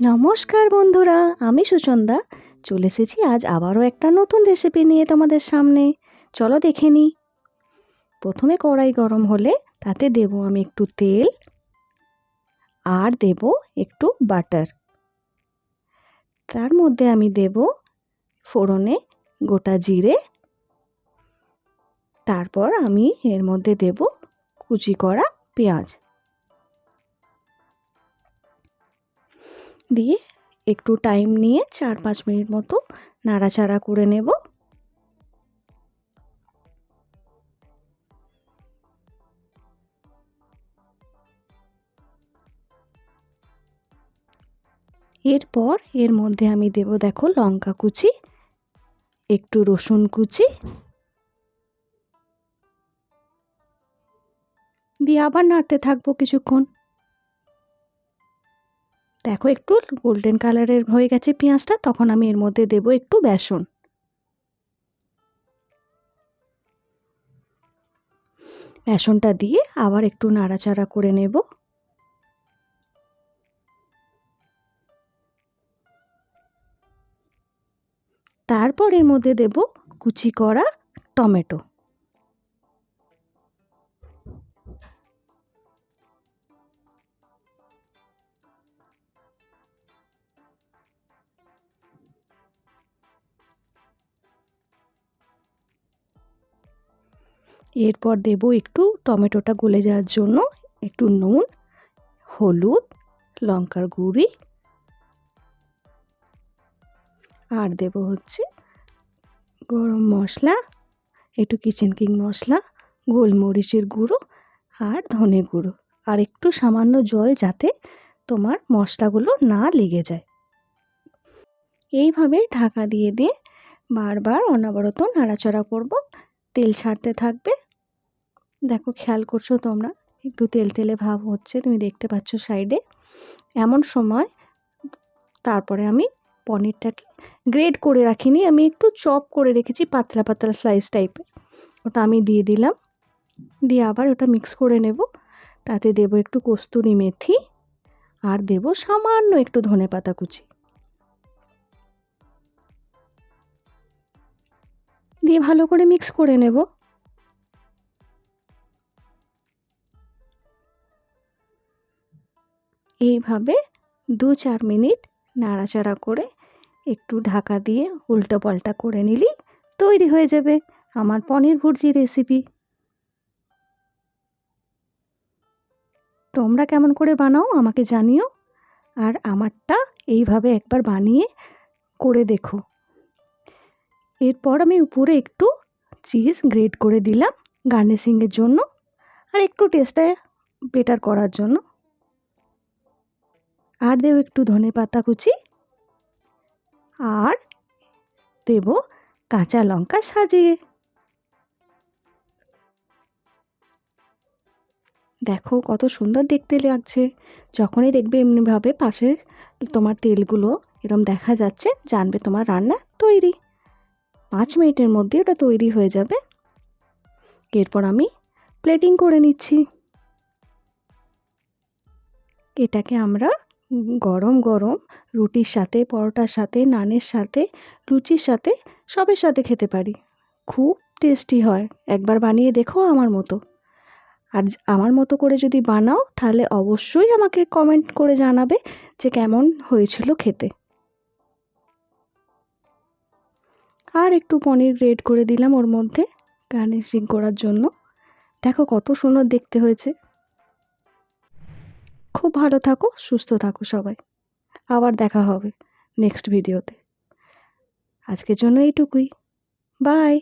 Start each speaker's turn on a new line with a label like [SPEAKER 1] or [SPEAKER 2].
[SPEAKER 1] নমস্কার বন্ধুরা, আমি সুচন্দা চলে এসেছি আজ আবারও একটা নতুন রেসিপি নিয়ে তোমাদের সামনে। চলো দেখে নিই। প্রথমে কড়াই গরম হলে তাতে দেব আমি একটু তেল আর দেব একটু বাটার। তার মধ্যে আমি দেব ফোড়নে গোটা জিরে, তারপর আমি এর মধ্যে দেব কুচি করা পেঁয়াজ দিয়ে একটু টাইম নিয়ে 4-5 মিনিট মতো নাড়াচাড়া করে নেব। এরপর এর মধ্যে আমি দেব দেখো লঙ্কা কুচি, একটু রসুন কুচি দিয়ে আবার নাড়তে থাকবো কিছুক্ষণ। দেখো একটু গোল্ডেন কালারের হয়ে গেছে পেঁয়াজটা, তখন আমি এর মধ্যে দেব একটু বেসন। বেসনটা দিয়ে আবার একটু নাড়াচাড়া করে নেব। তারপর এর মধ্যে দেব কুচি করা টমেটো। এরপর দেব একটু টমেটোটা গলে যাওয়ার জন্য একটু নুন, হলুদ, লঙ্কার গুঁড়ি আর দেব হচ্ছে গরম মশলা, একটু কিচেন কিং মশলা, গোলমরিচের গুঁড়ো আর ধনে গুঁড়ো আর একটু সামান্য জল, যাতে তোমার মশলাগুলো না লেগে যায়। এইভাবে ঢাকা দিয়ে দিয়ে বারবার অনবরত নাড়াচাড়া করব, তেল ছাড়তে থাকবে। দেখো খেয়াল করছো তোমরা, একটু তেল তেলে ভাব হচ্ছে, তুমি দেখতে পাচ্ছ সাইডে। এমন সময় তারপরে আমি পনিরটাকে গ্রেড করে রাখিনি, আমি একটু চপ করে রেখেছি পাতলা পাতলা স্লাইস টাইপের, ওটা আমি দিয়ে দিলাম। দিয়ে আবার ওটা মিক্স করে নেব। তাতে দেব একটু কস্তুরি মেথি আর দেব সামান্য একটু ধনেপাতা কুচি দিয়ে ভালো করে মিক্স করে নেব। এইভাবে 2-4 মিনিট নাড়াচাড়া করে একটু ঢাকা দিয়ে উল্টো পাল্টা করে নিলেই তৈরি হয়ে যাবে আমার পনির ভুর্জি রেসিপি। তোমরা কেমন করে বানাও আমাকে জানিও, আর আমারটা এইভাবে একবার বানিয়ে করে দেখো। এরপর আমি উপরে একটু চিজ গ্রেট করে দিলাম গার্নিশিংয়ের জন্য আর একটু টেস্টটা বেটার করার জন্য। আর দেব একটু ধনেপাতা কুচি আর দেব কাঁচা লঙ্কা সাজিয়ে। দেখো কত সুন্দর দেখতে লাগছে। যখনই দেখবে এমনিভাবে পাশে তোমার তেলগুলো এরম দেখা যাচ্ছে, জানবে তোমার রান্না তৈরি। 5 মিনিটের মধ্যে ওটা তৈরি হয়ে যাবে। এরপর আমি প্লেটিং করে নিচ্ছি। এটাকে আমরা গরম গরম রুটির সাথে, পরোটার সাথে, নানের সাথে, লুচির সাথে, সবের সাথে খেতে পারি। খুব টেস্টি হয়, একবার বানিয়ে দেখো আমার মতো। আর আমার মতো করে যদি বানাও তাহলে অবশ্যই আমাকে কমেন্ট করে জানাবে যে কেমন হয়েছিল খেতে। আর একটু পনির গ্রেট করে দিলাম ওর মধ্যে গার্নিশিং করার জন্য। দেখো কত সুন্দর দেখতে হয়েছে। খুব ভালো থাকো, সুস্থ থাকো সবাই। আবার দেখা হবে নেক্সট ভিডিওতে। আজকের জন্য এইটুকুই। বাই।